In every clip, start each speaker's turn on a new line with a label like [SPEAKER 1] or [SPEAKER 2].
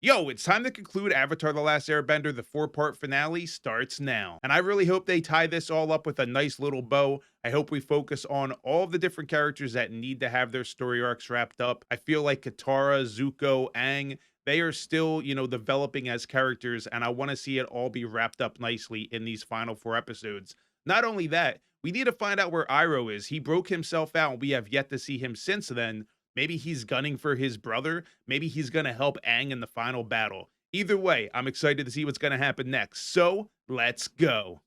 [SPEAKER 1] Yo, it's time to conclude Avatar: The Last Airbender. The four-part finale starts now. And I really hope they tie this all up with a nice little bow. I hope we focus on all the different characters that need to have their story arcs wrapped up. I feel like Katara, Zuko, Aang, they are still, developing as characters, and I want to see it all be wrapped up nicely in these final four episodes. Not only that, we need to find out where Iroh is. He broke himself out, and we have yet to see him since then. Maybe he's gunning for his brother. Maybe he's going to help Aang in the final battle. Either way, I'm excited to see what's going to happen next. So, let's go.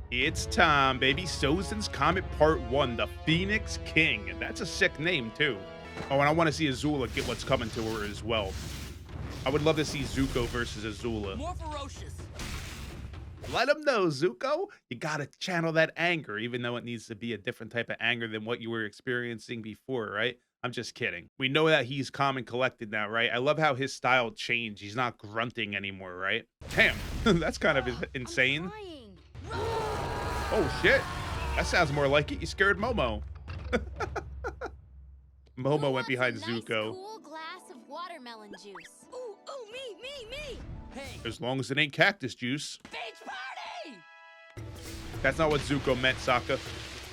[SPEAKER 1] It's time, baby. Sozin's Comet Part 1, the Phoenix King. That's a sick name, too. Oh, and I want to see Azula get what's coming to her as well. I would love to see Zuko versus Azula.
[SPEAKER 2] More ferocious.
[SPEAKER 1] Let him know, Zuko. You got to channel that anger, even though it needs to be a different type of anger than what you were experiencing before, right? I'm just kidding. We know that he's calm and collected now, right? I love how his style changed. He's not grunting anymore, right? Damn, that's kind of insane. Oh, shit. That sounds more like it. You scared Momo. Momo went behind Zuko.
[SPEAKER 3] Cool glass of watermelon juice.
[SPEAKER 2] Ooh, me. Hey,
[SPEAKER 1] As long as it ain't cactus juice.
[SPEAKER 2] beach party!
[SPEAKER 1] That's not what Zuko meant, Sokka.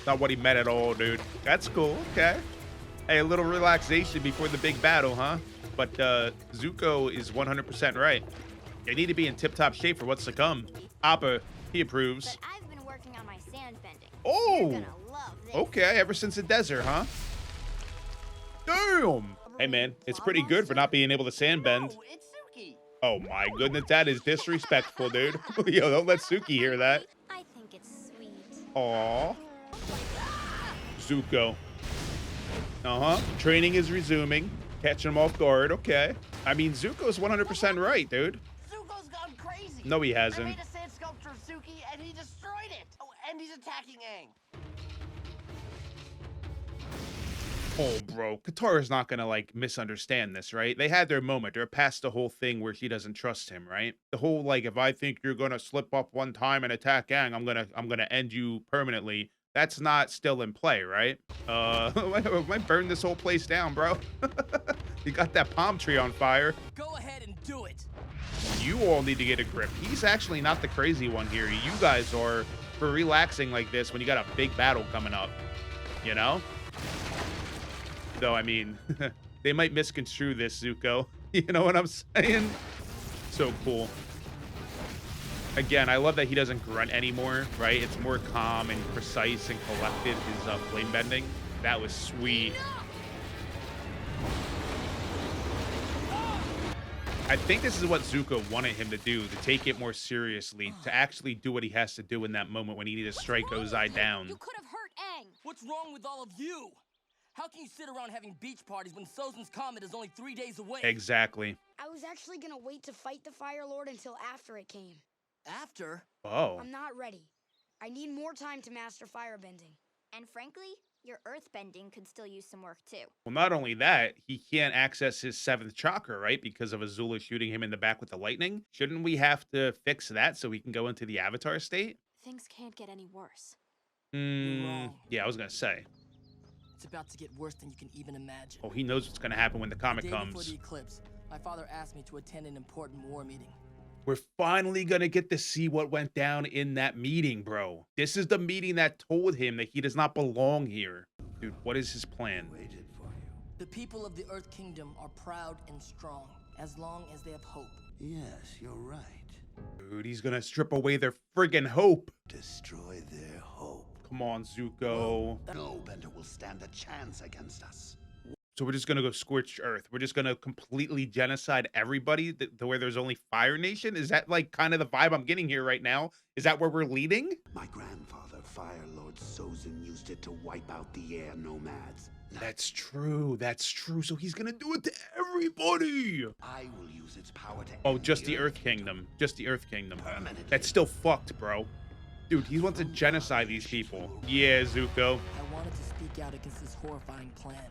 [SPEAKER 1] Not what he meant at all, dude. That's cool. Okay. Hey, a little relaxation before the big battle, huh? But Zuko is 100% right. They need to be in tip-top shape for what's to come. Appa, he approves.
[SPEAKER 3] But I've been working on my sand bending.
[SPEAKER 1] Oh!
[SPEAKER 3] You're gonna love this.
[SPEAKER 1] Okay, ever since the desert, huh? Damn! Hey, man, it's pretty good for not being able to sandbend.
[SPEAKER 2] No, it's Suki.
[SPEAKER 1] Oh, my goodness, that is disrespectful, dude. Yo, don't let Suki hear that.
[SPEAKER 3] I think it's sweet.
[SPEAKER 1] Aw. Zuko. Uh-huh. Training is resuming. Catching him off guard. Okay. I mean, Zuko's 100% right, dude.
[SPEAKER 2] Zuko's gone crazy.
[SPEAKER 1] No, he
[SPEAKER 2] I
[SPEAKER 1] hasn't.
[SPEAKER 2] made a sand sculpture of Suki, and he destroyed it. Oh, and he's attacking Aang.
[SPEAKER 1] Oh, bro. Katara's not gonna, misunderstand this, right? They had their moment. They're past the whole thing where she doesn't trust him, right? The whole, if I think you're gonna slip up one time and attack Aang, I'm gonna end you permanently. That's not still in play, right? Might burn this whole place down, bro. You got that palm tree on fire.
[SPEAKER 2] Go ahead and do it.
[SPEAKER 1] You all need to get a grip. He's actually not the crazy one here. You guys are for relaxing like this when you got a big battle coming up, you know? Though, I mean, they might misconstrue this, Zuko. You know what I'm saying? So cool. Again, I love that he doesn't grunt anymore, right? It's more calm and precise and collected, his flame bending. That was sweet. I think this is what Zuko wanted him to do, to take it more seriously, to actually do what he has to do in that moment when he needs to strike Ozai down.
[SPEAKER 3] You could have hurt Aang.
[SPEAKER 2] What's wrong with all of you? How can you sit around having beach parties when Sozin's Comet is only 3 days away?
[SPEAKER 1] Exactly.
[SPEAKER 4] I was actually gonna wait to fight the Fire Lord until after it came.
[SPEAKER 2] After?
[SPEAKER 1] Oh.
[SPEAKER 4] I'm not ready. I need more time to master firebending.
[SPEAKER 3] And frankly, your earthbending could still use some work too.
[SPEAKER 1] Well, not only that, he can't access his seventh chakra, right? Because of Azula shooting him in the back with the lightning. Shouldn't we have to fix that so he can go into the Avatar state?
[SPEAKER 3] Things can't get any worse.
[SPEAKER 2] wrong.
[SPEAKER 1] Yeah, I was gonna say.
[SPEAKER 2] It's about to get worse than you can even imagine.
[SPEAKER 1] Oh, he knows what's gonna happen when the comet
[SPEAKER 2] The day before
[SPEAKER 1] comes.
[SPEAKER 2] the eclipse, my father asked me to attend an important war meeting.
[SPEAKER 1] We're finally gonna get to see what went down in that meeting, bro. This is the meeting that told him that he does not belong here. Dude, what is his plan?
[SPEAKER 5] Waited for you.
[SPEAKER 2] The people of the Earth Kingdom are proud and strong, as long as they have hope.
[SPEAKER 5] Yes, you're right.
[SPEAKER 1] Dude, he's gonna strip away their friggin' hope.
[SPEAKER 5] Destroy their hope.
[SPEAKER 1] Come on, Zuko.
[SPEAKER 5] No bender will stand a chance against us.
[SPEAKER 1] So we're just gonna go scorched earth. We're just gonna completely genocide everybody to where there's only Fire Nation. Is that kind of the vibe I'm getting here right now? Is that where we're leading?
[SPEAKER 5] My grandfather, Fire Lord Sozin, used it to wipe out the air nomads.
[SPEAKER 1] That's true. That's true. So he's gonna do it to everybody.
[SPEAKER 5] I will use its power to
[SPEAKER 1] Oh,
[SPEAKER 5] end
[SPEAKER 1] just the Earth Kingdom. Just the Earth Kingdom.
[SPEAKER 5] Permanently.
[SPEAKER 1] That's still fucked, bro. Dude, he wants to genocide these people. Yeah, Zuko.
[SPEAKER 2] I wanted to speak out against this horrifying plan,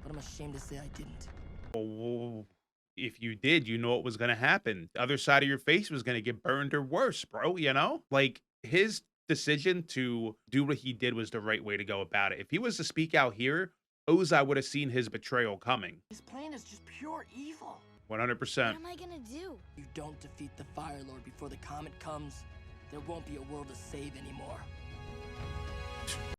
[SPEAKER 2] but I'm ashamed to say I didn't.
[SPEAKER 1] Oh, if you did, you know what was gonna happen. The other side of your face was gonna get burned or worse, bro, you know? His decision to do what he did was the right way to go about it. If he was to speak out here, Ozai would have seen his betrayal coming.
[SPEAKER 2] His plan is just pure evil.
[SPEAKER 4] What
[SPEAKER 1] 100%.
[SPEAKER 4] am I gonna do?
[SPEAKER 2] You don't defeat the Fire Lord before the comet comes, there won't be a world to save anymore.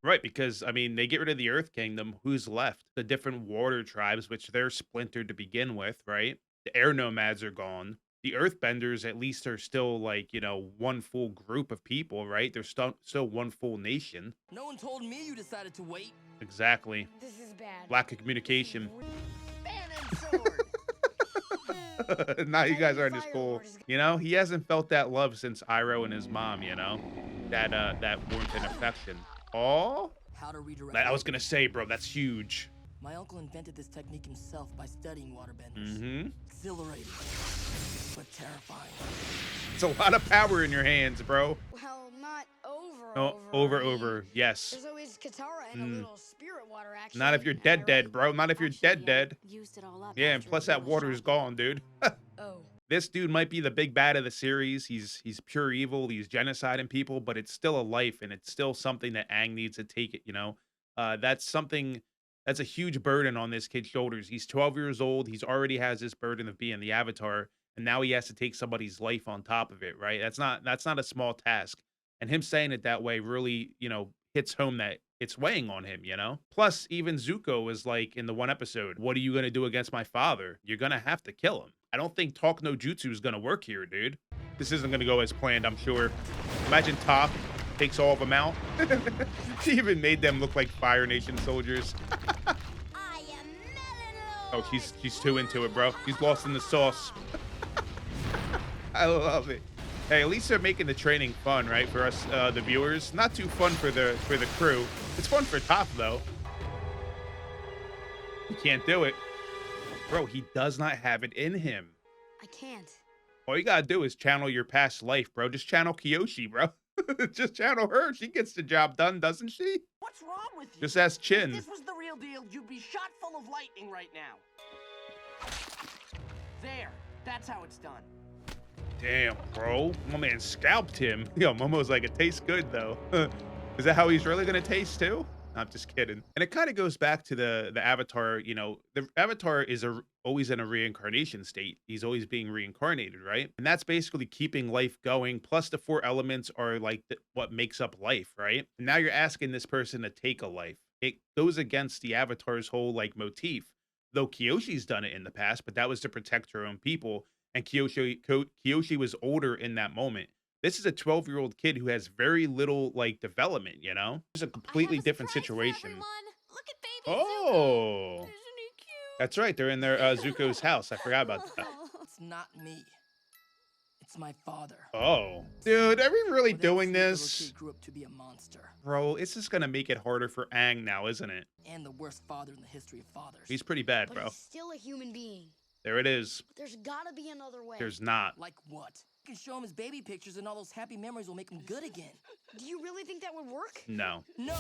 [SPEAKER 1] Right, because I mean, they get rid of the Earth Kingdom. Who's left? The different water tribes, which they're splintered to begin with, right? The air nomads are gone. The Earthbenders, at least, are still like, one full group of people, right? They're still one full nation.
[SPEAKER 2] No one told me you decided to wait.
[SPEAKER 1] Exactly.
[SPEAKER 4] This is bad.
[SPEAKER 1] Lack of communication.
[SPEAKER 2] Man and sword.
[SPEAKER 1] Now you guys aren't as cool. He hasn't felt that love since Iroh and his mom, that warmth and affection. Oh,
[SPEAKER 2] How to redirect.
[SPEAKER 1] I was gonna say, bro, that's huge.
[SPEAKER 2] My uncle invented this technique himself by studying waterbenders.
[SPEAKER 1] Mm-hmm.
[SPEAKER 2] Exhilarating, but terrifying.
[SPEAKER 1] It's a lot of power in your hands, bro.
[SPEAKER 4] Well, not over.
[SPEAKER 1] Oh, over. Yes.
[SPEAKER 4] There's always Katara and a little spirit water action.
[SPEAKER 1] Not if you're dead, bro. Not if you're dead.
[SPEAKER 3] Used it all up.
[SPEAKER 1] Yeah, and
[SPEAKER 3] after
[SPEAKER 1] plus
[SPEAKER 3] a
[SPEAKER 1] that
[SPEAKER 3] little
[SPEAKER 1] water is
[SPEAKER 3] shopping.
[SPEAKER 1] gone, dude.
[SPEAKER 4] Oh.
[SPEAKER 1] This dude might be the big bad of the series. He's pure evil. He's genociding people, but it's still a life, and it's still something that Aang needs to take it. That's a huge burden on this kid's shoulders. He's 12 years old. He's already has this burden of being the Avatar, and now he has to take somebody's life on top of it. Right? That's not a small task. And him saying it that way really, hits home that it's weighing on him. Plus, even Zuko was like in the one episode, "What are you gonna do against my father? You're gonna have to kill him." I don't think Talk no Jutsu is gonna work here, dude. This isn't gonna go as planned, I'm sure. Imagine Talk takes all of them out. She even made them look like Fire Nation soldiers.
[SPEAKER 3] I am Melon
[SPEAKER 1] Oh, she's too into it, bro. She's lost in the sauce. I love it. Hey, at least they're making the training fun, right, for us, the viewers. Not too fun for the crew. It's fun for Top, though. He can't do it. Bro, he does not have it in him.
[SPEAKER 4] I can't.
[SPEAKER 1] All you gotta do is channel your past life, bro. Just channel Kyoshi, bro. Just channel her. She gets the job done, doesn't she?
[SPEAKER 6] What's wrong with you?
[SPEAKER 1] Just ask
[SPEAKER 6] If
[SPEAKER 1] Chin.
[SPEAKER 6] this was the real deal, you'd be shot full of lightning right now. There. That's how it's done.
[SPEAKER 1] Damn, bro. My man scalped him. Yo, Momo's like, it tastes good, though. Is that how he's really gonna taste, too? I'm just kidding. And it kind of goes back to the Avatar, the Avatar is always in a reincarnation state. He's always being reincarnated, right? And that's basically keeping life going. Plus the four elements are like what makes up life, right? And now you're asking this person to take a life. It goes against the Avatar's whole like motif. Though Kyoshi's done it in the past, but that was to protect her own people. And Kyoshi was older in that moment. This is a 12-year-old kid who has very little like development, It's a completely different situation.
[SPEAKER 3] Look at baby
[SPEAKER 1] Oh,
[SPEAKER 3] Isn't he cute?
[SPEAKER 1] that's right. They're in their Zuko's house. I forgot about that.
[SPEAKER 2] It's not me. It's my father.
[SPEAKER 1] Oh, dude, are we really
[SPEAKER 2] Well, that
[SPEAKER 1] doing
[SPEAKER 2] sweet little
[SPEAKER 1] this?
[SPEAKER 2] kid grew up to be a monster
[SPEAKER 1] Bro, it's just gonna make it harder for Aang now, isn't it?
[SPEAKER 2] and the worst father in the history of fathers.
[SPEAKER 1] He's pretty bad,
[SPEAKER 4] But
[SPEAKER 1] bro.
[SPEAKER 4] he's still a human being.
[SPEAKER 1] There it is.
[SPEAKER 4] But there's gotta be another way.
[SPEAKER 1] There's not.
[SPEAKER 2] Like what? You can show him his baby pictures and all those happy memories will make him good again.
[SPEAKER 4] Do you really think that would work?
[SPEAKER 1] No.
[SPEAKER 2] No!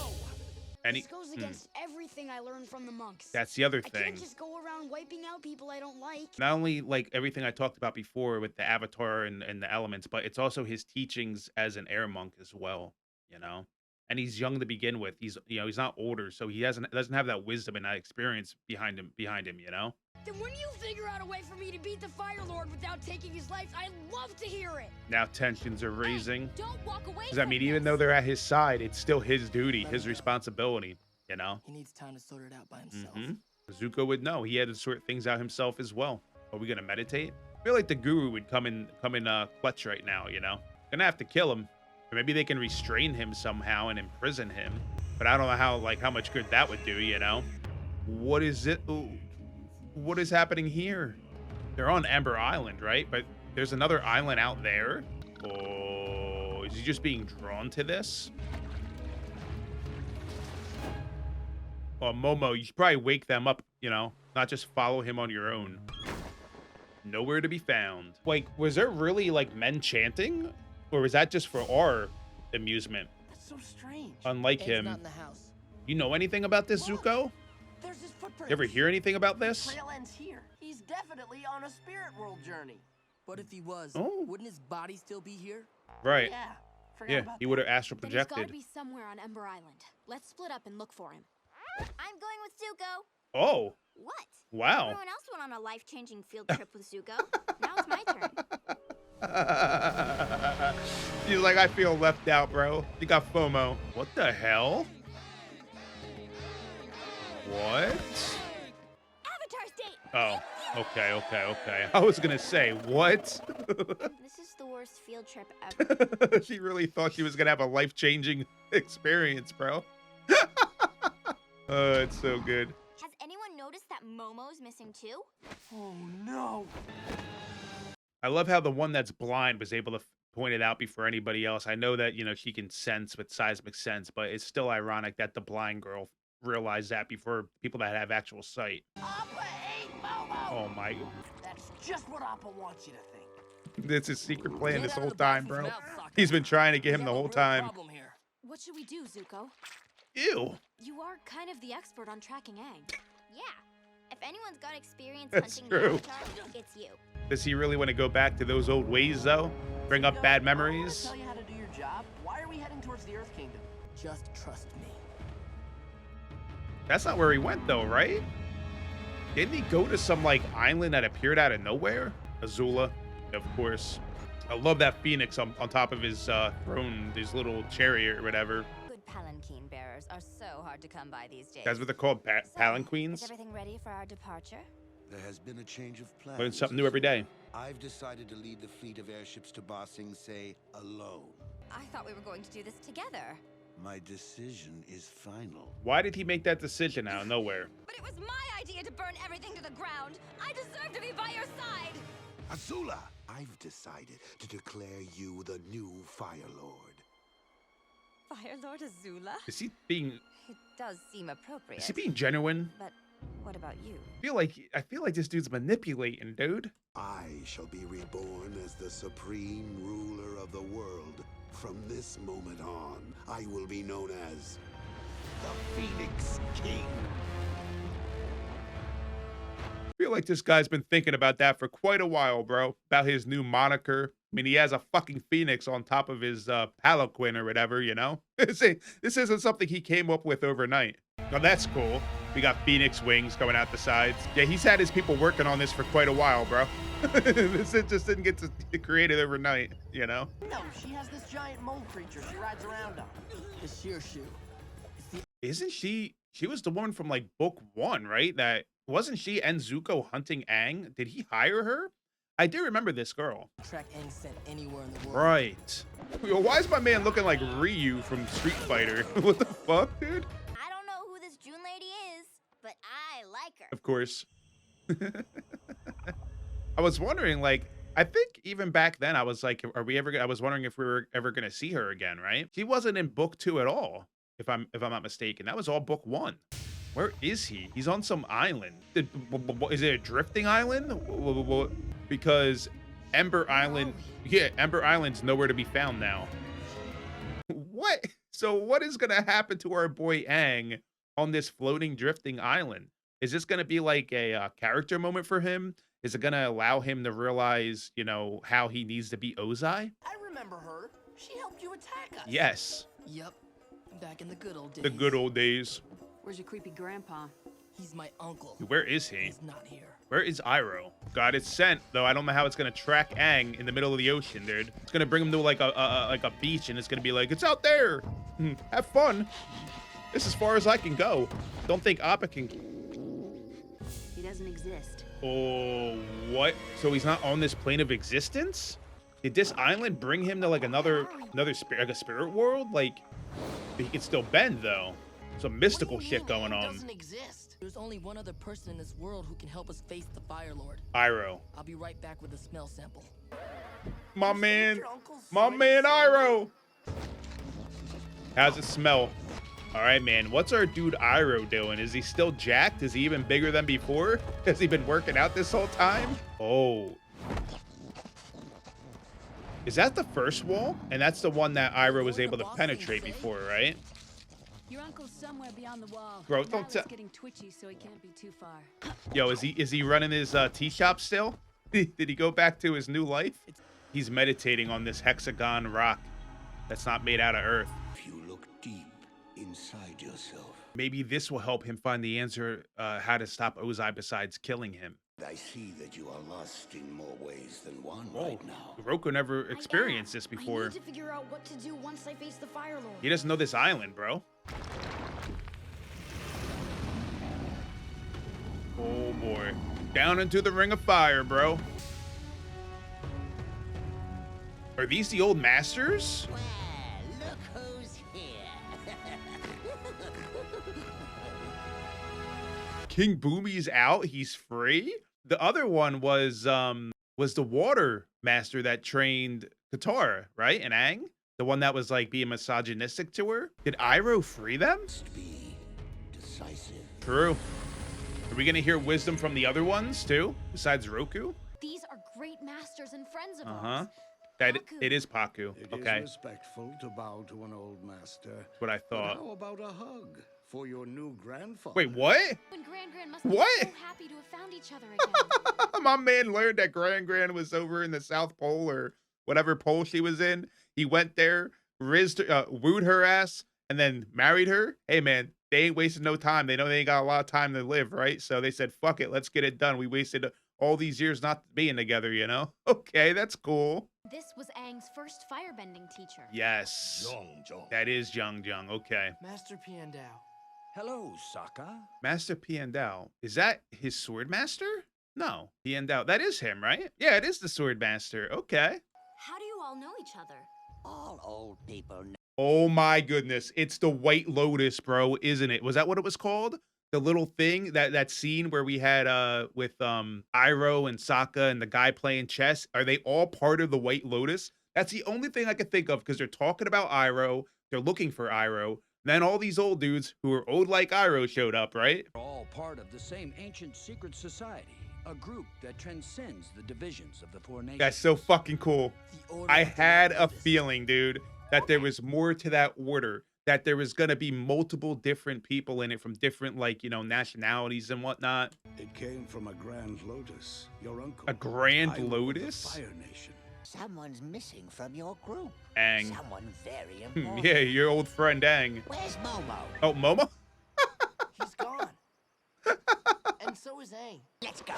[SPEAKER 4] This goes against everything I learned from the monks.
[SPEAKER 1] That's the other
[SPEAKER 4] I
[SPEAKER 1] thing.
[SPEAKER 4] can't just go around wiping out people I don't like.
[SPEAKER 1] Not only like everything I talked about before with the Avatar and the elements, but it's also his teachings as an air monk as well, And he's young to begin with. He's he's not older, so he doesn't have that wisdom and that experience behind him,
[SPEAKER 4] Then when you figure out a way for me to beat the Fire Lord without taking his life, I'd love to hear it.
[SPEAKER 1] Now tensions are raising.
[SPEAKER 3] Don't walk away.
[SPEAKER 1] Because I mean, even though they're at his side, it's still his duty, his responsibility,
[SPEAKER 2] He needs time to sort it out by himself.
[SPEAKER 1] Zuko would know. He had to sort things out himself as well. Are we gonna meditate? I feel like the guru would come in clutch right now, Gonna have to kill him. Or maybe they can restrain him somehow and imprison him. But I don't know how much good that would do, What is it? Ooh. What is happening here? They're on Ember Island, right? But there's another island out there. Oh, is he just being drawn to this? Oh, Momo, you should probably wake them up, not just follow him on your own. Nowhere to be found. Like, was there really, like, men chanting? Or was that just for our amusement?
[SPEAKER 6] That's so strange.
[SPEAKER 1] Unlike
[SPEAKER 2] Aang's
[SPEAKER 1] him.
[SPEAKER 2] not in the house.
[SPEAKER 1] You know anything about this,
[SPEAKER 6] Look.
[SPEAKER 1] Zuko?
[SPEAKER 6] There's his footprints.
[SPEAKER 1] You ever hear anything about this?
[SPEAKER 6] Trail ends here. He's definitely on a spirit world journey.
[SPEAKER 2] But if he was,
[SPEAKER 1] Oh.
[SPEAKER 2] wouldn't his body still be here?
[SPEAKER 1] Right.
[SPEAKER 6] Yeah. Forgot
[SPEAKER 1] Yeah,
[SPEAKER 6] about
[SPEAKER 1] he
[SPEAKER 6] that.
[SPEAKER 1] would have astral
[SPEAKER 3] Then he's gotta
[SPEAKER 1] projected.
[SPEAKER 3] be somewhere on Ember Island. Let's split up and look for him.
[SPEAKER 7] I'm going with Zuko.
[SPEAKER 1] Oh,
[SPEAKER 3] What?
[SPEAKER 1] wow.
[SPEAKER 3] Everyone else went on a life-changing field trip with Zuko. Now it's my turn.
[SPEAKER 1] She's like, I feel left out, bro. You got FOMO. What the hell? What?
[SPEAKER 3] Avatar state!
[SPEAKER 1] Oh, okay. I was gonna say, what?
[SPEAKER 3] This is the worst field trip ever.
[SPEAKER 1] She really thought she was gonna have a life-changing experience, bro. Oh, it's so good.
[SPEAKER 3] Has anyone noticed that Momo's missing too?
[SPEAKER 6] Oh no!
[SPEAKER 1] I love how the one that's blind was able to point it out before anybody else. I know that, you know, she can sense with seismic sense, but it's still ironic that the blind girl realized that before people that have actual sight.
[SPEAKER 6] Appa ate Momo!
[SPEAKER 1] Oh my.
[SPEAKER 6] That's just what Appa wants you to think.
[SPEAKER 1] That's his secret plan
[SPEAKER 2] Get
[SPEAKER 1] this
[SPEAKER 2] out of
[SPEAKER 1] whole
[SPEAKER 2] the
[SPEAKER 1] time,
[SPEAKER 2] boss's
[SPEAKER 1] bro.
[SPEAKER 2] mouth, sucker.
[SPEAKER 1] He's been trying to get
[SPEAKER 2] We
[SPEAKER 1] him
[SPEAKER 2] have
[SPEAKER 1] the
[SPEAKER 2] a
[SPEAKER 1] whole
[SPEAKER 2] real
[SPEAKER 1] time.
[SPEAKER 2] problem here.
[SPEAKER 7] What should we do, Zuko?
[SPEAKER 1] Ew.
[SPEAKER 7] You are kind of the expert on tracking Aang.
[SPEAKER 3] Yeah. If anyone's got experience
[SPEAKER 1] That's
[SPEAKER 3] hunting
[SPEAKER 1] true.
[SPEAKER 3] the Avatar, it's you.
[SPEAKER 1] Does he really want to go back to those old ways, though? Bring up
[SPEAKER 6] Zuko,
[SPEAKER 1] bad
[SPEAKER 6] I wanna
[SPEAKER 1] memories?
[SPEAKER 6] tell you how to do your job. Why are we heading towards the Earth Kingdom?
[SPEAKER 2] Just trust me.
[SPEAKER 1] That's not where he went, though, right? Didn't he go to some, like, island that appeared out of nowhere? Azula, of course. I love that phoenix on top of his throne, his little chariot or whatever.
[SPEAKER 8] Good palanquin bearers are so hard to come by these days.
[SPEAKER 1] That's what they're called,
[SPEAKER 8] Is
[SPEAKER 1] palanquins.
[SPEAKER 8] everything ready for our departure?
[SPEAKER 5] There has been a change of plans.
[SPEAKER 1] Learn something new every day.
[SPEAKER 5] I've decided to lead the fleet of airships to Ba Sing Se alone.
[SPEAKER 8] I thought we were going to do this together.
[SPEAKER 5] My decision is final.
[SPEAKER 1] Why did he make that decision out of nowhere?
[SPEAKER 8] But it was my idea to burn everything to the ground. I deserve to be by your side.
[SPEAKER 5] Azula, I've decided to declare you the new Fire Lord.
[SPEAKER 8] Fire Lord Azula?
[SPEAKER 1] Is he being
[SPEAKER 8] It does seem appropriate.
[SPEAKER 1] is he being genuine?
[SPEAKER 8] But what about you?
[SPEAKER 1] I feel like this dude's manipulating, dude.
[SPEAKER 5] I shall be reborn as the supreme ruler of the world. From this moment on, I will be known as the Phoenix King.
[SPEAKER 1] I feel like this guy's been thinking about that for quite a while, bro. About his new moniker. I mean, he has a fucking phoenix on top of his palanquin or whatever, you know? This isn't something he came up with overnight. Now, that's cool. We got phoenix wings going out the sides. Yeah, he's had his people working on this for quite a while, bro. This just didn't get to create it overnight, you know?
[SPEAKER 6] No, she has this giant mole creature she rides around on.
[SPEAKER 2] The Shearshoe.
[SPEAKER 1] Isn't she was the one from, like, book 1, right? That wasn't she and Zuko hunting Aang? Did he hire her? I do remember this girl.
[SPEAKER 2] Track Aang sent anywhere in the world.
[SPEAKER 1] Right. Yo, why is my man looking like Ryu from Street Fighter? What the fuck, dude?
[SPEAKER 3] I don't know who this June lady is, but I like her.
[SPEAKER 1] Of course. I was wondering, like, I think even back then I was like, I was wondering if we were ever gonna see her again, right? She wasn't in book 2 at all, if I'm not mistaken. That was all book 1. Where is he? He's on some island. Is it a drifting island? Because Ember Island, yeah, Ember Island's nowhere to be found now. What? So what is gonna happen to our boy Aang on this floating, drifting island? Is this gonna be like a character moment for him? Is it gonna allow him to realize, you know, how he needs to be Ozai?
[SPEAKER 6] I remember her. She helped you attack us.
[SPEAKER 1] Yes,
[SPEAKER 2] Yep. Back in the good old days.
[SPEAKER 1] the good old days.
[SPEAKER 7] Where's your creepy grandpa?
[SPEAKER 2] He's my uncle.
[SPEAKER 1] Where is he?
[SPEAKER 2] He's not here.
[SPEAKER 1] Where is Iroh? God, it's sent, though. I don't know how it's gonna track Aang in the middle of the ocean, dude. It's gonna bring him to like a beach, and it's gonna be like, it's out there. Have fun. This is as far as I can go. Don't think Appa can.
[SPEAKER 7] He doesn't exist.
[SPEAKER 1] Oh, what? So he's not on this plane of existence? Did this island bring him to like another spirit, like a spirit world? Like, he can still bend though. Some mystical
[SPEAKER 6] What do you
[SPEAKER 1] shit
[SPEAKER 6] mean
[SPEAKER 1] going
[SPEAKER 6] Aang
[SPEAKER 1] on.
[SPEAKER 6] doesn't exist.
[SPEAKER 2] There's only one other person in this world who can help us face the Fire Lord.
[SPEAKER 1] Iroh.
[SPEAKER 2] I'll be right back with a smell sample.
[SPEAKER 1] My
[SPEAKER 6] You saved
[SPEAKER 1] man.
[SPEAKER 6] your uncle's
[SPEAKER 1] My
[SPEAKER 6] sweet
[SPEAKER 1] man
[SPEAKER 6] soul.
[SPEAKER 1] Iroh. How's it smell? All right, man. What's our dude Iroh doing? Is he still jacked? Is he even bigger than before? Has he been working out this whole time? Oh. Is that the first wall? And that's the one that Iroh was able to penetrate before, right?
[SPEAKER 7] Your uncle's somewhere beyond the wall.
[SPEAKER 1] Bro, don't
[SPEAKER 7] Nyla's
[SPEAKER 1] te-
[SPEAKER 7] getting twitchy, so he can't be too far.
[SPEAKER 1] Yo, is he running his tea shop still? Did he go back to his new life? He's meditating on this hexagon rock that's not made out of earth.
[SPEAKER 5] If you look deep inside yourself,
[SPEAKER 1] Maybe this will help him find the answer how to stop Ozai besides killing him.
[SPEAKER 5] I see that you are lost in more ways than one
[SPEAKER 1] Whoa.
[SPEAKER 5] right now.
[SPEAKER 1] Roku never experienced this
[SPEAKER 4] I
[SPEAKER 1] before.
[SPEAKER 4] need to figure out what to do once I face the Fire Lord.
[SPEAKER 1] He doesn't know this island, bro. Oh boy. Down into the ring of fire, bro. Are these the old masters?
[SPEAKER 9] Well, look who's here.
[SPEAKER 1] King Boomy's out. He's free. The other one was the water master that trained Katara, right? And Aang, the one that was like being misogynistic to her. Did Iroh free them?
[SPEAKER 5] Be decisive.
[SPEAKER 1] True. Are we gonna hear wisdom from the other ones too, besides Roku?
[SPEAKER 3] These are great masters and friends of
[SPEAKER 1] Uh huh.
[SPEAKER 3] ours.
[SPEAKER 1] That
[SPEAKER 3] Paku.
[SPEAKER 1] it is Paku.
[SPEAKER 5] It
[SPEAKER 1] Okay,
[SPEAKER 5] is respectful to bow to an old master.
[SPEAKER 1] that's what I
[SPEAKER 5] But
[SPEAKER 1] thought.
[SPEAKER 5] how about a hug for your new grandfather?
[SPEAKER 1] Wait, what?
[SPEAKER 3] And Grand must
[SPEAKER 1] What?
[SPEAKER 3] be so happy to have found each other again.
[SPEAKER 1] My man learned that Grand was over in the South Pole or whatever pole she was in. He went there, wooed her ass, and then married her. Hey, man, they ain't wasting no time. They know they ain't got a lot of time to live, right? So they said, fuck it, let's get it done. We wasted all these years not being together, you know? Okay, that's cool.
[SPEAKER 3] This was Aang's first firebending teacher.
[SPEAKER 1] Yes. That is Young. Okay.
[SPEAKER 6] Master Piandao.
[SPEAKER 10] Hello, Sokka.
[SPEAKER 1] Master Piandao. Is that his sword master? No. Piandao. That is him, right? Yeah, it is the sword master. Okay.
[SPEAKER 3] How do you all know each other?
[SPEAKER 9] All old people know.
[SPEAKER 1] Oh my goodness. It's the White Lotus, bro, isn't it? Was that what it was called? The little thing, that scene where we had with Iroh and Sokka and the guy playing chess. Are they all part of the White Lotus? That's the only thing I could think of because they're talking about Iroh. They're looking for Iroh. Then all these old dudes who are old like Iroh showed up, right?
[SPEAKER 10] We're all part of the same ancient secret society, a group that transcends the divisions of the four nations.
[SPEAKER 1] That's so fucking cool.
[SPEAKER 6] The Order
[SPEAKER 1] I
[SPEAKER 6] of the
[SPEAKER 1] had
[SPEAKER 6] White
[SPEAKER 1] a
[SPEAKER 6] Lotus.
[SPEAKER 1] feeling, dude, that there was more to that order, that there was going to be multiple different people in it from different, like, you know, nationalities and whatnot.
[SPEAKER 5] It came from a Grand Lotus, your uncle.
[SPEAKER 1] A Grand
[SPEAKER 5] Iroh of the
[SPEAKER 1] Lotus?
[SPEAKER 5] Fire Nation.
[SPEAKER 9] Someone's missing from your group.
[SPEAKER 1] Aang.
[SPEAKER 9] Someone very important.
[SPEAKER 1] Yeah, your old friend Aang.
[SPEAKER 9] Where's Momo?
[SPEAKER 1] Oh, Momo?
[SPEAKER 6] He's gone. And so is Aang.
[SPEAKER 9] Let's go.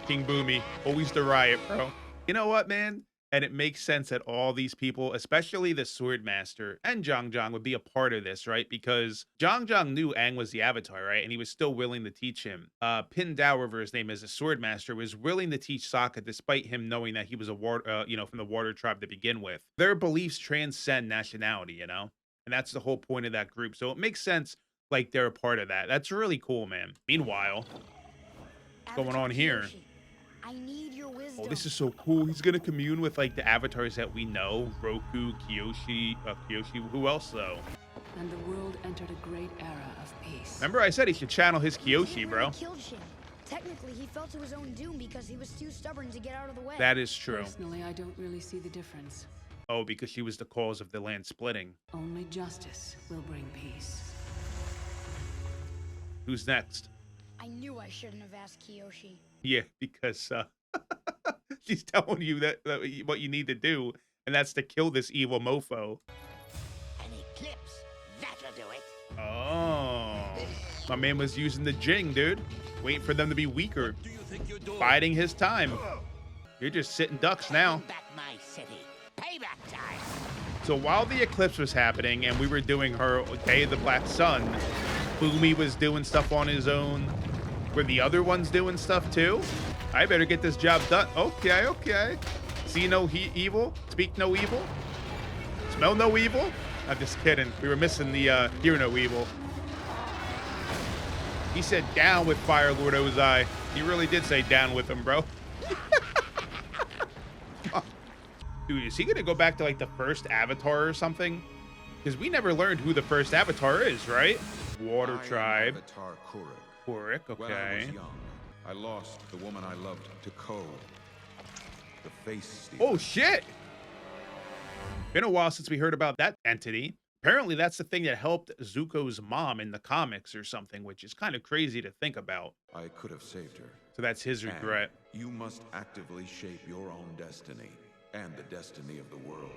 [SPEAKER 1] King Boomy, always the riot, bro. You know what, man? And it makes sense that all these people, especially the Sword Master and Zhang would be a part of this, right? Because Zhang knew Aang was the Avatar, right? And he was still willing to teach him. Pin Dao, whatever his name is, the Sword Master, was willing to teach Sokka despite him knowing that he was a water, from the Water Tribe to begin with. Their beliefs transcend nationality, you know? And that's the whole point of that group. So it makes sense, like, they're a part of that. That's really cool, man. Meanwhile, what's going on here?
[SPEAKER 4] Kyoshi, I need your wisdom.
[SPEAKER 1] Oh, this is so cool. He's gonna commune with like the avatars that we know. Roku, Kyoshi, who else though?
[SPEAKER 7] And the world entered a great era of peace.
[SPEAKER 1] Remember I said he should channel his
[SPEAKER 4] He didn't
[SPEAKER 1] Kyoshi, bro.
[SPEAKER 4] really killed Shin. Technically, he fell to his own doom because he was too stubborn to get out of the way.
[SPEAKER 1] That is true.
[SPEAKER 7] Personally, I don't really see the difference.
[SPEAKER 1] Oh, because she was the cause of the land splitting.
[SPEAKER 7] Only justice will bring peace.
[SPEAKER 1] Who's next?
[SPEAKER 4] I knew I shouldn't have asked Kyoshi.
[SPEAKER 1] Yeah, because she's telling you that what you need to do, and that's to kill this evil mofo.
[SPEAKER 9] An eclipse. That'll do it.
[SPEAKER 1] Oh, my man was using the Jing, dude. Waiting for them to be weaker.
[SPEAKER 10] Do you think you're doing?
[SPEAKER 1] Biding his time. You're just sitting ducks now.
[SPEAKER 9] Taking back my city. Payback time.
[SPEAKER 1] So while the eclipse was happening and we were doing her Day of the Black Sun, Boomy was doing stuff on his own. Were the other ones doing stuff too? I better get this job done. Okay. See no evil, speak no evil, smell no evil. I'm just kidding. We were missing the hear no evil. He said down with Fire Lord Ozai. He really did say down with him, bro. Dude, is he gonna go back to like the first Avatar or something? Because we never learned who the first Avatar is, right? Water Tribe.
[SPEAKER 11] Avatar Kuruk.
[SPEAKER 1] Kuruk,
[SPEAKER 11] When I
[SPEAKER 1] okay.
[SPEAKER 11] was young, I lost the woman I loved to Ko, the face stealer.
[SPEAKER 1] Oh shit! Been a while since we heard about that entity. Apparently that's the thing that helped Zuko's mom in the comics or something, which is kind of crazy to think about.
[SPEAKER 11] I could have saved her.
[SPEAKER 1] So that's his
[SPEAKER 11] And
[SPEAKER 1] regret.
[SPEAKER 11] you must actively shape your own destiny and the destiny of the world.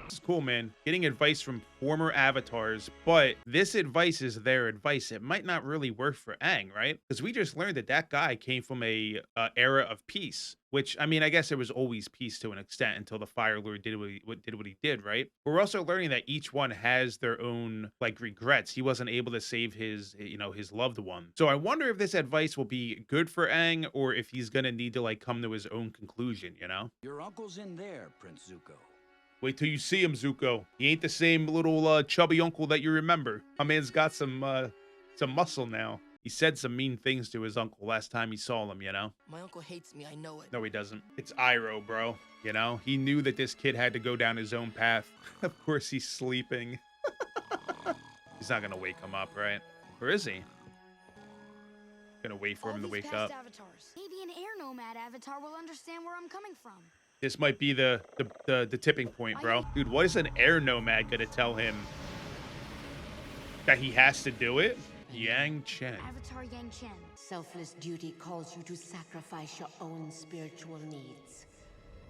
[SPEAKER 1] This is cool, man. Getting advice from former avatars, but this advice is their advice. It might not really work for Aang, right? Because we just learned that that guy came from a era of peace. Which, I mean, I guess there was always peace to an extent until the Fire Lord did what he did, right? But we're also learning that each one has their own like regrets. He wasn't able to save his, his loved one. So I wonder if this advice will be good for Aang, or if he's gonna need to like come to his own conclusion, you know?
[SPEAKER 10] Your uncle's in there, Prince Zuko.
[SPEAKER 1] Wait till you see him, Zuko. He ain't the same little chubby uncle that you remember. My man's got some muscle now. He said some mean things to his uncle last time he saw him, you know?
[SPEAKER 2] My uncle hates me, I know it.
[SPEAKER 1] No, he doesn't. It's Iroh, bro. You know? He knew that this kid had to go down his own path. Of course he's sleeping. He's not gonna wake him up, right? Or is he? Gonna wait for him to wake up.
[SPEAKER 4] Avatars. Maybe an air nomad avatar will understand where I'm coming from.
[SPEAKER 1] This might be the tipping point, bro. Dude, what is an air nomad gonna tell him? That he has to do it? Yang Chen.
[SPEAKER 4] Avatar Yang Chen.
[SPEAKER 7] Selfless duty calls you to sacrifice your own spiritual needs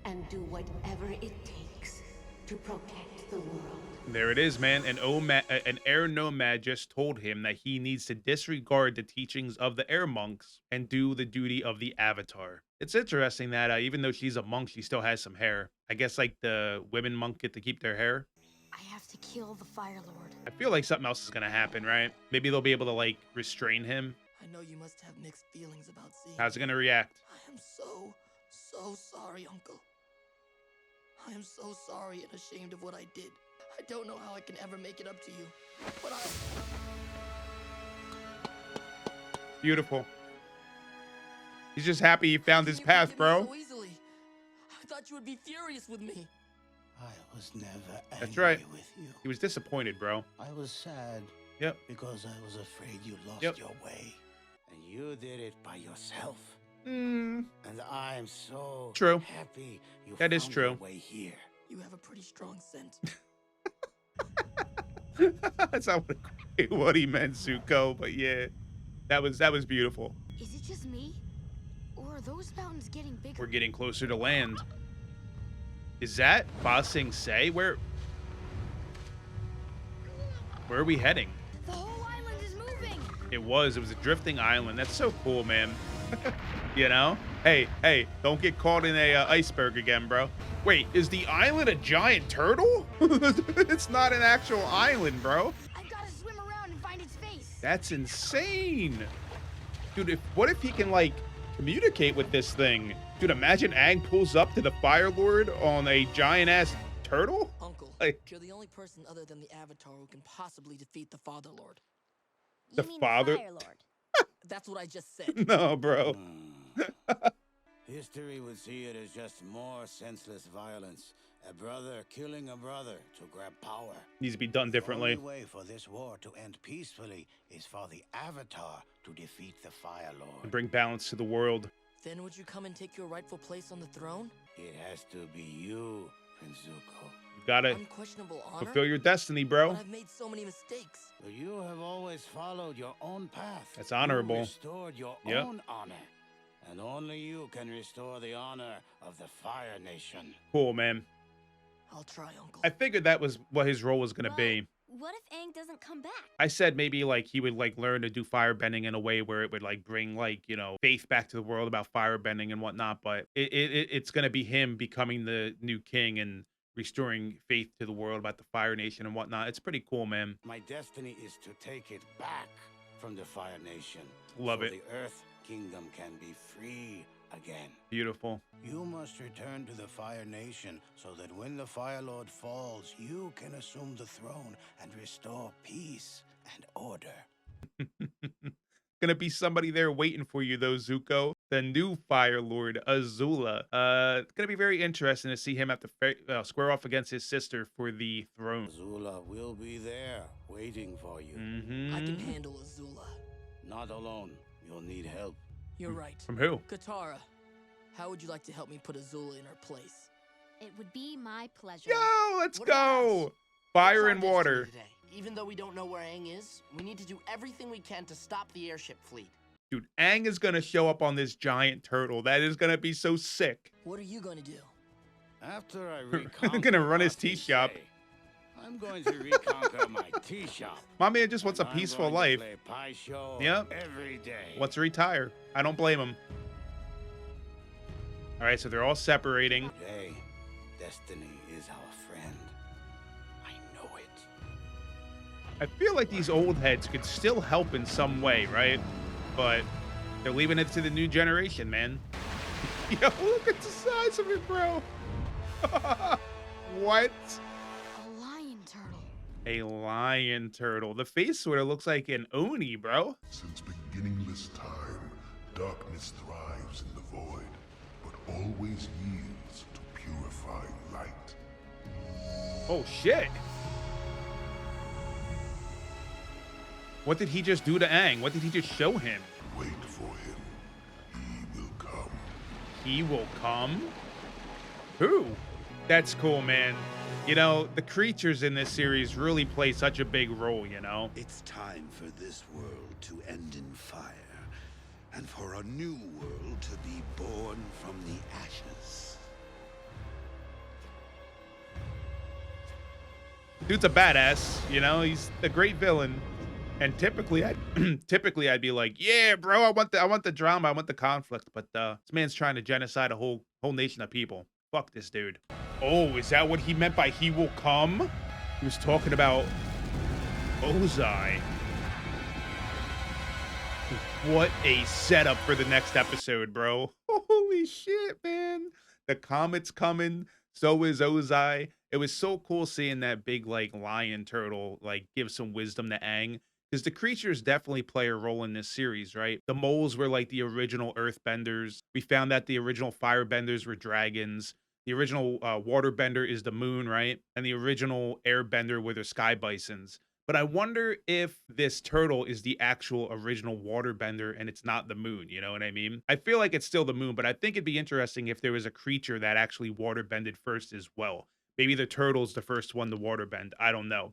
[SPEAKER 7] and do whatever it takes to protect the world.
[SPEAKER 1] There it is, man. An air nomad just told him that he needs to disregard the teachings of the air monks and do the duty of the avatar. It's interesting that even though she's a monk, she still has some hair. I guess like the women monk get to keep their hair.
[SPEAKER 4] I have to kill the Fire Lord.
[SPEAKER 1] I feel like something else is gonna happen, right? Maybe they'll be able to like restrain him.
[SPEAKER 2] I know you must have mixed feelings about seeing.
[SPEAKER 1] How's it gonna react?
[SPEAKER 2] I am so sorry, Uncle. I am so sorry and ashamed of what I did. I don't know how I can ever make it up to you, but I'll...
[SPEAKER 1] Beautiful. He's just happy he found his path, bro.
[SPEAKER 2] So easily? I thought you would be furious with me.
[SPEAKER 5] I was never angry
[SPEAKER 1] That's right.
[SPEAKER 5] with you.
[SPEAKER 1] He was disappointed, bro.
[SPEAKER 5] I was sad.
[SPEAKER 1] Yep.
[SPEAKER 5] Because I was afraid you lost
[SPEAKER 1] Yep.
[SPEAKER 5] your way. And you did it by yourself.
[SPEAKER 1] Mm,
[SPEAKER 5] And I'm so
[SPEAKER 1] True.
[SPEAKER 5] happy you
[SPEAKER 1] That is
[SPEAKER 5] found
[SPEAKER 1] true.
[SPEAKER 5] your way here.
[SPEAKER 2] You have a pretty strong scent.
[SPEAKER 1] That's not what he meant, Zuko. But yeah, that was beautiful.
[SPEAKER 4] Is it just me? Or are those mountains getting bigger?
[SPEAKER 1] We're getting closer to land. Is that Ba Sing Se? Where are we heading?
[SPEAKER 4] The whole island is moving.
[SPEAKER 1] It was a drifting island. That's so cool, man. You know? Hey, don't get caught in a iceberg again, bro. Wait, is the island a giant turtle? It's not an actual island, bro.
[SPEAKER 4] I've got to swim around and find its face.
[SPEAKER 1] That's insane. Dude, what if he can, like, communicate with this thing? Dude, imagine Aang pulls up to the Fire Lord on a giant-ass turtle?
[SPEAKER 2] Uncle,
[SPEAKER 1] Like,
[SPEAKER 2] you're the only person other than the Avatar who can possibly defeat the Father Lord.
[SPEAKER 1] The
[SPEAKER 3] You mean
[SPEAKER 1] father-
[SPEAKER 3] the Fire Lord?
[SPEAKER 2] That's what I just said.
[SPEAKER 1] no, bro.
[SPEAKER 5] History would see it as just more senseless violence. A brother killing a brother to grab power.
[SPEAKER 1] Needs to be done differently.
[SPEAKER 5] The only way for this war to end peacefully is for the Avatar to defeat the Fire
[SPEAKER 1] And
[SPEAKER 5] Lord.
[SPEAKER 1] bring balance to the world.
[SPEAKER 2] Then would you come and take your rightful place on the throne?
[SPEAKER 5] It has to be you, Prince Zuko.
[SPEAKER 1] You gotta
[SPEAKER 2] Unquestionable honor?
[SPEAKER 1] fulfill your destiny, bro.
[SPEAKER 2] But I've made so many mistakes.
[SPEAKER 5] But you have always followed your own path.
[SPEAKER 1] That's honorable.
[SPEAKER 5] You restored your
[SPEAKER 1] Yep.
[SPEAKER 5] own honor. And only you can restore the honor of the Fire Nation.
[SPEAKER 1] Cool, man.
[SPEAKER 2] I'll try, Uncle.
[SPEAKER 1] I figured that was what his role was gonna be.
[SPEAKER 3] What if Aang doesn't come back?
[SPEAKER 1] I said maybe like he would like learn to do firebending in a way where it would like bring like, faith back to the world about firebending and whatnot, but it's gonna be him becoming the new king and restoring faith to the world about the Fire Nation and whatnot. It's pretty cool, man.
[SPEAKER 5] My destiny is to take it back from the Fire Nation.
[SPEAKER 1] Love
[SPEAKER 5] so
[SPEAKER 1] it.
[SPEAKER 5] the Earth Kingdom can be free again.
[SPEAKER 1] Beautiful.
[SPEAKER 5] You must return to the Fire Nation so that when the Fire Lord falls, you can assume the throne and restore peace and order.
[SPEAKER 1] Gonna be somebody there waiting for you though, Zuko. The new Fire Lord, Azula. It's gonna be very interesting to see him have to square off against his sister for the throne.
[SPEAKER 5] Azula will be there waiting for you.
[SPEAKER 1] Mm-hmm.
[SPEAKER 2] I can handle Azula.
[SPEAKER 5] Not alone. You'll need help.
[SPEAKER 2] You're right.
[SPEAKER 1] From who?
[SPEAKER 2] Katara, how would you like to help me put Azula in her place?
[SPEAKER 8] It would be my pleasure.
[SPEAKER 1] Yo, let's
[SPEAKER 6] What about
[SPEAKER 1] go.
[SPEAKER 6] us?
[SPEAKER 1] Fire
[SPEAKER 6] What's
[SPEAKER 1] and
[SPEAKER 6] our
[SPEAKER 1] water.
[SPEAKER 6] destiny today? Even though we don't know where Aang is, we need to do everything we can to stop the airship fleet.
[SPEAKER 1] Dude, Aang is gonna show up on this giant turtle. That is gonna be so sick.
[SPEAKER 2] What are you going to do?
[SPEAKER 12] After I
[SPEAKER 1] I'm
[SPEAKER 12] reconquer
[SPEAKER 1] gonna run his
[SPEAKER 12] Austin
[SPEAKER 1] tea shop.
[SPEAKER 12] City, I'm going to reconquer my tea shop.
[SPEAKER 1] My man just wants a
[SPEAKER 12] And I'm
[SPEAKER 1] peaceful
[SPEAKER 12] going to
[SPEAKER 1] life.
[SPEAKER 12] play Pie Show
[SPEAKER 1] Yep.
[SPEAKER 12] every day.
[SPEAKER 1] Wants to retire. I don't blame him. All right, so they're all separating.
[SPEAKER 12] Today, destiny is our friend. I know it.
[SPEAKER 1] I feel like these old heads could still help in some way, right? But they're leaving it to the new generation, man. Yo, look at the size of it, bro. What?
[SPEAKER 4] A lion turtle.
[SPEAKER 1] A lion turtle. The face sort of looks like an Oni, bro.
[SPEAKER 13] Since beginningless time, darkness thrives in the void, but always yields to purifying light.
[SPEAKER 1] Oh, shit. What did he just do to Aang? What did he just show him?
[SPEAKER 13] Wait for him. He will come.
[SPEAKER 1] He will come? Who? That's cool, man. You know, the creatures in this series really play such a big role, you know?
[SPEAKER 5] It's time for this world to end in fire, and for a new world to be born from the ashes.
[SPEAKER 1] Dude's a badass, you know? He's a great villain. And typically I'd be like, yeah, bro, I want the drama, I want the conflict, but this man's trying to genocide a whole nation of people. Fuck this dude. Oh, is that what he meant by he will come? He was talking about Ozai. What a setup for the next episode, bro. Holy shit, man. The comet's coming. So is Ozai. It was so cool seeing that big, like, lion turtle, like, give some wisdom to Aang. Because the creatures definitely play a role in this series, right? The moles were like the original earthbenders. We found that the original firebenders were dragons. The original waterbender is the moon, right? And the original airbender were the sky bisons. But I wonder if this turtle is the actual original waterbender and it's not the moon, you know what I mean? I feel like it's still the moon, but I think it'd be interesting if there was a creature that actually waterbended first as well. Maybe the turtle's the first one to waterbend. I don't know.